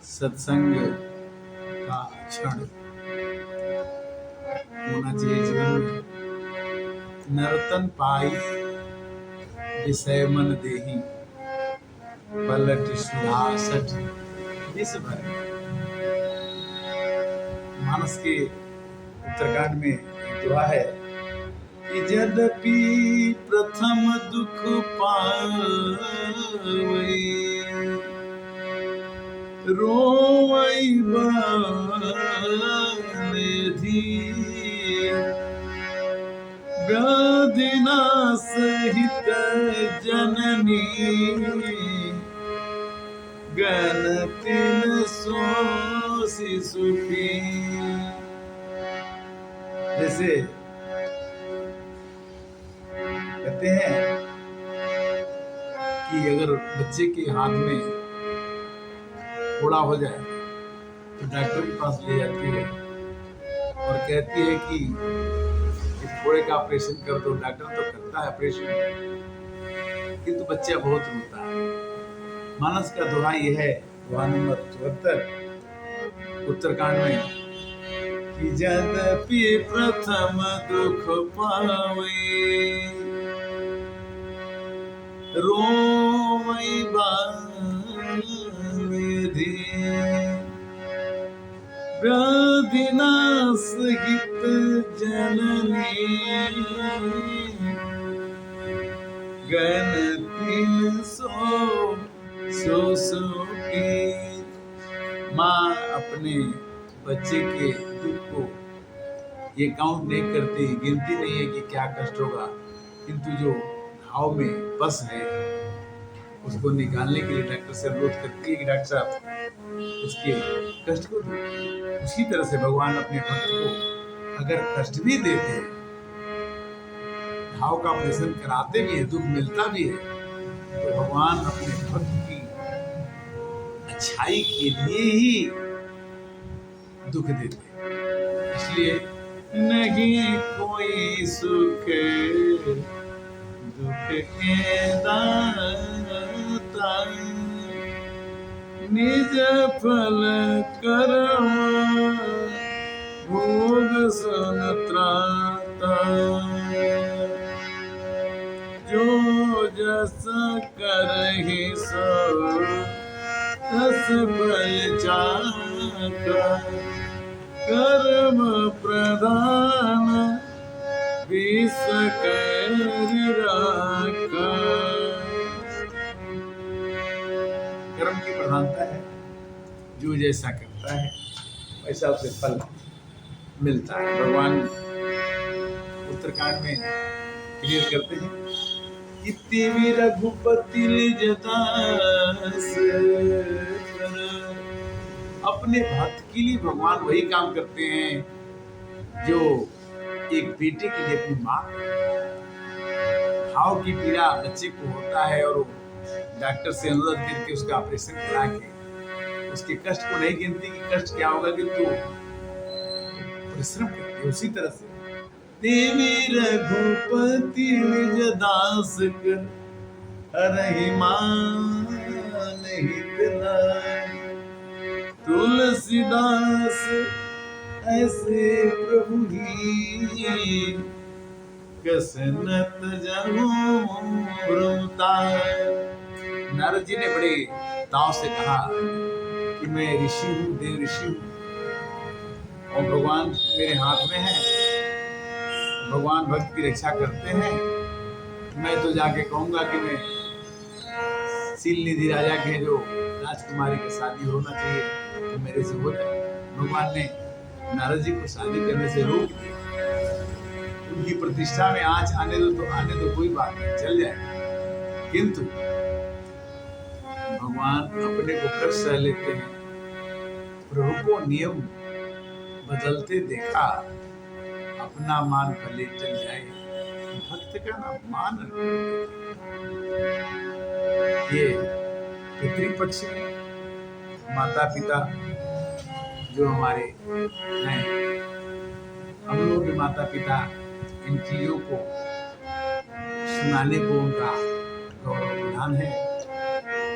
सत्संग का क्षण होना चाहिए जीवन में। नर्तन पाई विषय मन देही, पलट सुधासठ विष भर। मानस के उत्तरकांड में एक दुआ है कि यद्यपि प्रथम दुख पावै, रोवै बानिधि, व्याधिना सहित जननी, गणतिन सोसी सुखी। जैसे कहते हैं कि अगर बच्चे के हाथ में फोड़ा हो जाए तो डॉक्टर के पास ले जाती है और कहती है कि इस फोड़े का ऑपरेशन कर दो। डॉक्टर तो करता है ऑपरेशन, किंतु बच्चा बहुत रोता है। मानस का दोहा यह है, दोहा नंबर 74 उत्तरकांड में, कि यद्यपि प्रथम दुख पावै, रोवै बानिधि, व्याधिना सहित जननी, गणतिन सोसुकी। माँ अपने बच्चे के दुख को ये काउंट नहीं करती, गिनती नहीं है कि क्या कष्ट होगा, किंतु जो घाव में बस है उसको निकालने के लिए डॉक्टर से अनुरोध करती है कि डॉक्टर साहब उसके कष्ट को दो। उसी तरह से भगवान अपने भक्त को अगर कष्ट भी देते हैं, घाव का ऑपरेशन कराते भी है, दुख मिलता भी है, तो भगवान अपने भक्त की अच्छाई के लिए ही दुख देते हैं। इसलिए नहीं कोई सुख दुख के दाता, निज फल कर्म भोग सन त्राता, जो जस करहि सो तस फल चाखा, कर्म प्रधान विश्व कर राखा। कर्म की प्रधानता है, जो जैसा करता है वैसा उसे फल मिलता है। भगवान उत्तरकांड में क्लियर करते हैं कि तेवी रघुपति निज दास, अपने भक्त के लिए भगवान वही काम करते हैं जो एक बेटे के लिए अपनी माँ। घाव की पीड़ा बच्चे को होता है और डॉक्टर से अनुरोध करके उसका ऑपरेशन करा के उसके कष्ट को नहीं गिनती कि कष्ट क्या होगा, किंतु परिश्रम करती है। उसी तरह से देवी रघुपति निज दास कर, हरहि मान हित नाय, तुलसीदास ऐसे प्रभु ही, कसनत जहु ब्रह्मताय। नारद जी ने बड़े ताव से कहा कि मैं ऋषि हूँ, देव ऋषि हूँ, और भगवान मेरे हाथ में है, भगवान भक्त की रक्षा करते हैं। मैं तो जाके कहूंगा कि मैं सील निधि राजा के जो राजकुमारी का शादी होना चाहिए तो मेरे से हो जाए। भगवान ने नारद जी को शादी करने से रोक दिया। उनकी प्रतिष्ठा में आंच आने दो तो आने दो, कोई बात नहीं, चल जाए, किंतु भगवान अपने को कष्ट सह लेते हैं। प्रभु को नियम बदलते देखा, अपना मान भले चल जाए, भक्त का नाम मान। ये पितृपक्ष में माता पिता जो हमारे हैं, हम लोग के माता पिता इन चीजों को सुनाने को उनका गौरव प्रधान है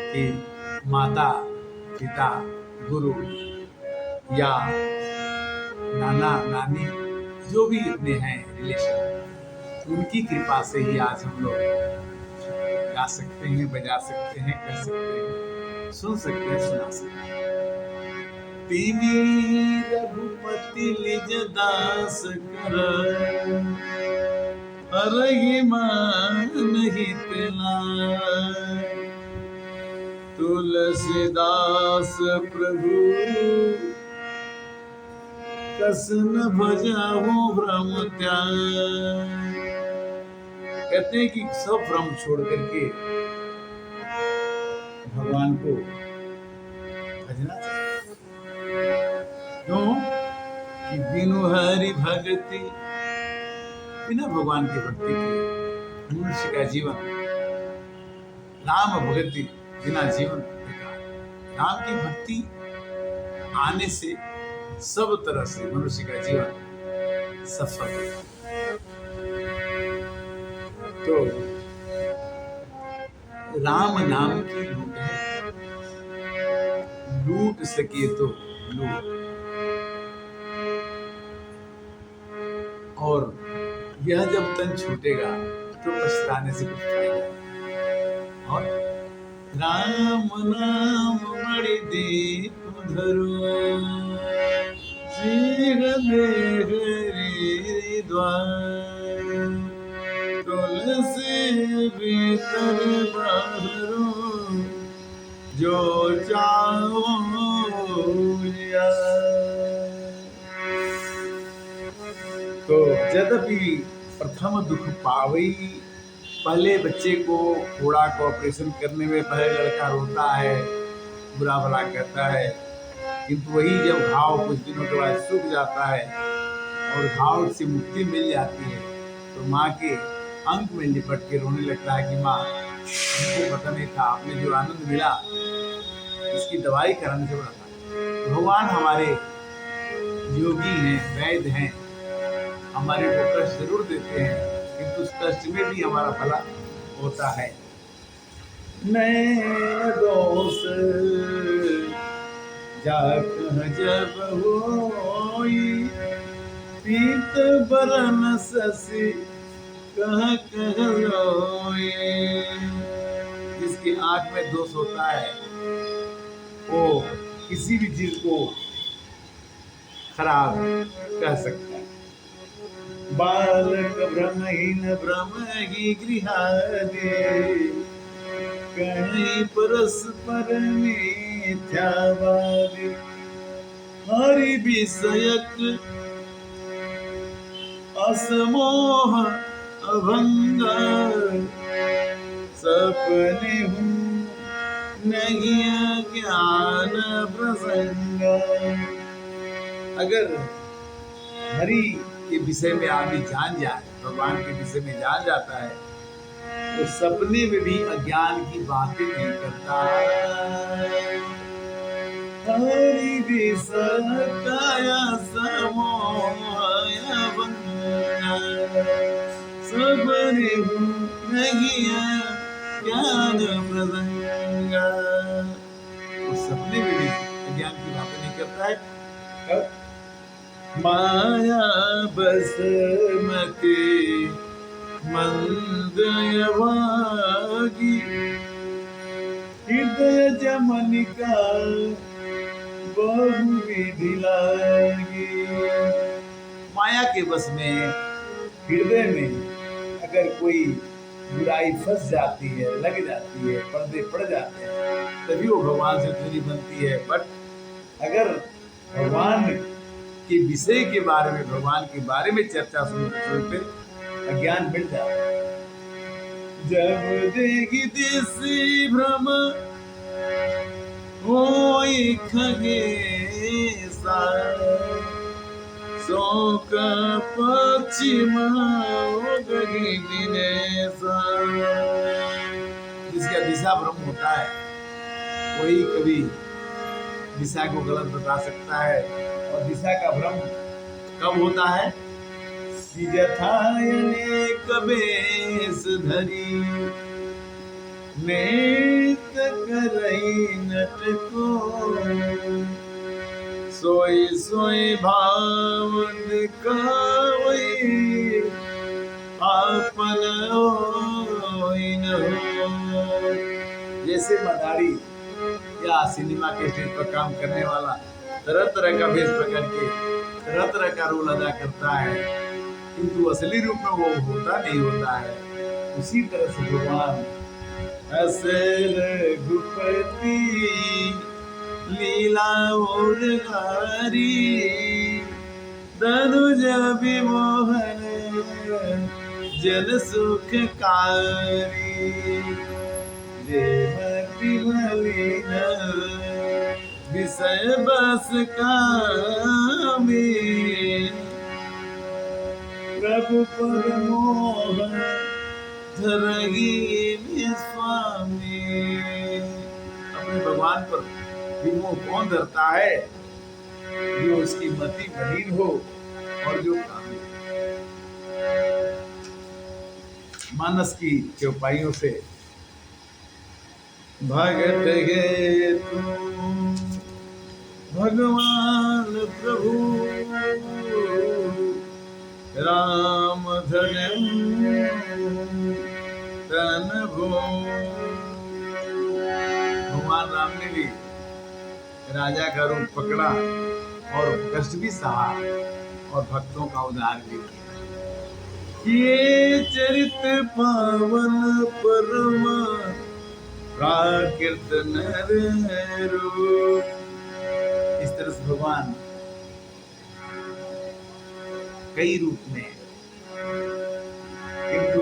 कि माता पिता गुरु या नाना नानी जो भी अपने हैं रिलेशन, उनकी कृपा से ही आज हम लोग गा सकते हैं, बजा सकते हैं, कर सकते हैं, सुन सकते हैं, सुना सकते हैं। तिनी रघुपति लिज दास कर, हरहि मान हित लाय। तुलसीदास प्रभु कस न भजाऊ भ्रम त्याग। कहते हैं कि सब भ्रम छोड़ करके भगवान को भजना चाहिए। क्यों? कि बिनु हरि भक्ति, बिना भगवान की भक्ति के मनुष्य का जीवन, राम भक्ति बिना जीवन बेकार। राम की भक्ति आने से सब तरह से मनुष्य का जीवन सफल होता है। तो राम नाम की लूट है, लूट सके तो लूट। और यह जब तन छूटेगा तो पछताने से कुछ फायदा। और राम नाम बड़ी दीप धरो, सिर हरि द्वार। तुलसी भीतर बाहरो, जो चाहो तो यद्यपि प्रथम दुख पावई। पहले बच्चे को घोड़ा को ऑपरेशन करने में पहले लड़का रोता है, बुरा भला कहता है, किंतु वही जब घाव कुछ दिनों के बाद सूख जाता है और घाव से मुक्ति मिल जाती है तो माँ के अंक में लिपट के रोने लगता है कि माँ, हमको पता नहीं था, आपने जो आनंद मिला इसकी दवाई कराने से बड़ा था। भगवान हमारे योगी हैं, वैद्य हैं, हमारे को कष्ट जरूर देते हैं, किंतु उस कष्ट में भी हमारा भला होता है। नैन दोष जाकह जब होई, पीत बरन ससी कह कह रोई। जिसकी आंख में दोष होता है वो किसी भी चीज को खराब कह सकता है। बालक भ्रमहीन भ्रम ही गृहादि, कहीं परस्पर मिथ्यावादी। हरि विषयक असमोह अभंग, सपने हूँ नहीं ज्ञान प्रसंग। अगर हरि के विषय में आदमी जान जाए, भगवान के विषय में जान जाता है, तो सपने में भी अज्ञान की बातें नहीं करता। हरि विषय काया समोया बंगा, सपने हूँ नहीं ज्ञान प्रसंगा। उस सपने में भी अज्ञान की बातें नहीं करता है। माया बस मति मंद यवागी, हृदय जमनिका बहु विधि लागी। माया के बस में, हृदय में अगर कोई बुराई फंस जाती है, लग जाती है, पर्दे पड़ जाते हैं, तभी वो भगवान से दूरी बनती है। बट अगर भगवान के विषय के बारे में, भगवान के बारे में चर्चा सुनते सुनते अज्ञान मिट जाता है। जब देगी देसी भ्रम होई खगेसा, शोक पश्चिम गही दिनेसा। जिसका दिशा भ्रम होता है वही कभी दिशा को गलत बता सकता है। और दिशा का भ्रम कब होता है? सिजथायने कबेस धरी, नेत करई नट को। सोई सोई भाव दिखावई आपन होई न हो। जैसे मदारी या सिनेमा के स्टेज पर काम करने वाला तरह तरह का भेष पकड़ के तरह तरह का रोल अदा करता है, किंतु असली रूप में वो होता नहीं होता है। उसी तरह से भगवान रघुपति लीला उर्गारी धनुज विमोहन जन सुखकारी देवती मलिन विषय बस कामी प्रभु पर मोह धरगी स्वामी। अपने भगवान पर विमोह कौन धरता है? जो उसकी मति मलिन हो और जो कामी। मानस की चौपाइयों से भगत गे तू भगवान प्रभु राम धन्य तन भो। भगवान राम ने भी राजा का रूप पकड़ा और कष्ट भी सहा और भक्तों का उद्धार भी किया। ये चरित पावन परम प्राकृत नर रूप। इस तरह से भगवान कई रूप में, किंतु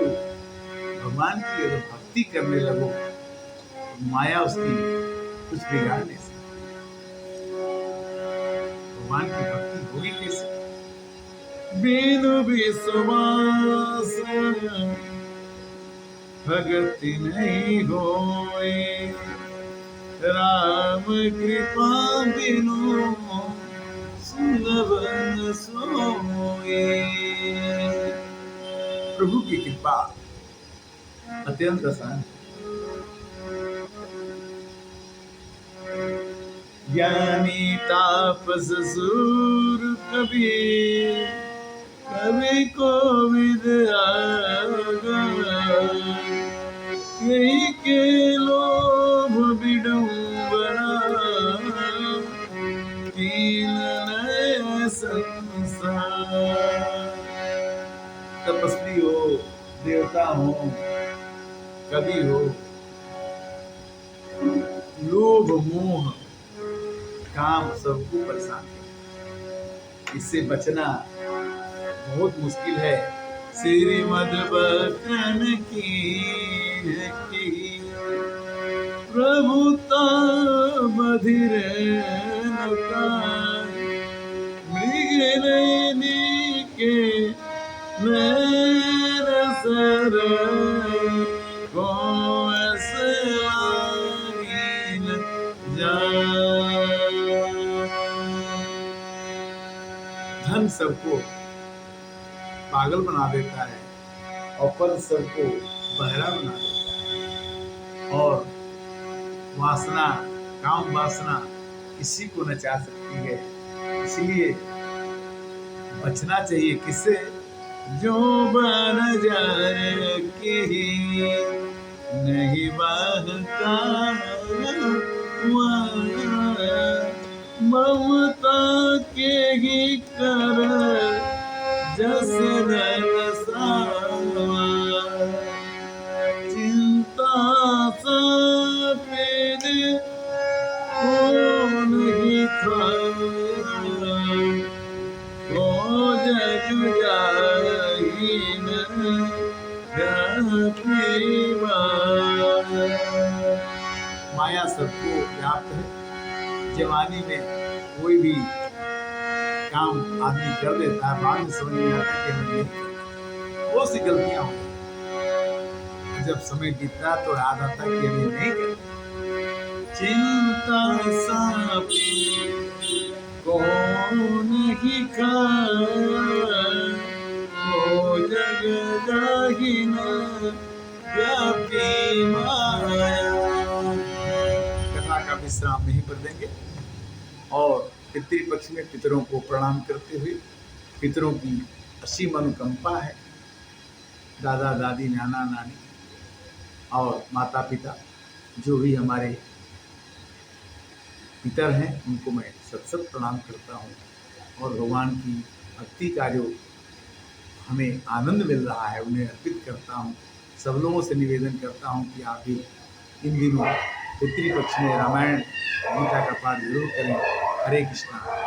भगवान की अगर भक्ति करने लगो तो माया उसकी कुछ बिगाड़ नहीं सकती। भगवान की भक्ति होगी कैसे? बिनु विश्वास भक्ति नहीं होए, राम कृपा बिनु सुनवन सोए। प्रभु की कृपा अत्यंत आसान। ज्ञानी तापस सूर कबीर कवि कोविद आगा, यही के लोभ विडंबना कीन नय संसार। तपस्वी हो, देवता हो, कवि हो, लोभ मोह काम सबको परेशान है। इससे बचना बहुत मुश्किल है। श्रीमद् बचन की प्रभुता बधिर मृगनयनी के नैन सर को धन सबको पागल बना देता है और पद सबको बहरा बना देता है, और वासना काम वासना किसी को नचा सकती है। इसलिए बचना चाहिए किससे? जो बन जाए की नहीं बहता ममता के ही कर जसन चिंता सफेद कौन ही को जग जाहीन माया सबको व्याप्त है। जवानी में कोई भी काम आदमी कर देता है, बाद में समझ में आता है कि हमें नहीं करना, बहुत सी गलतियां होती हैं। जब समय बीतता तो याद आता है कि हमें नहीं करना। चिंता सापी कौन ही को जग जाहीन व्यापी माया। कथा का विश्राम यहीं पर देंगे और पितृपक्ष में पितरों को प्रणाम करते हुए पितरों की असीम अनुकंपा है। दादा दादी, नाना नानी और माता पिता जो भी हमारे पितर हैं उनको मैं सत सत प्रणाम करता हूँ। और भगवान की भक्ति का जो हमें आनंद मिल रहा है उन्हें अर्पित करता हूँ। सब लोगों से निवेदन करता हूँ कि आप भी इन दिनों पितृपक्ष में रामायण गीता का पाठ जरूर करें। हरे कृष्णा।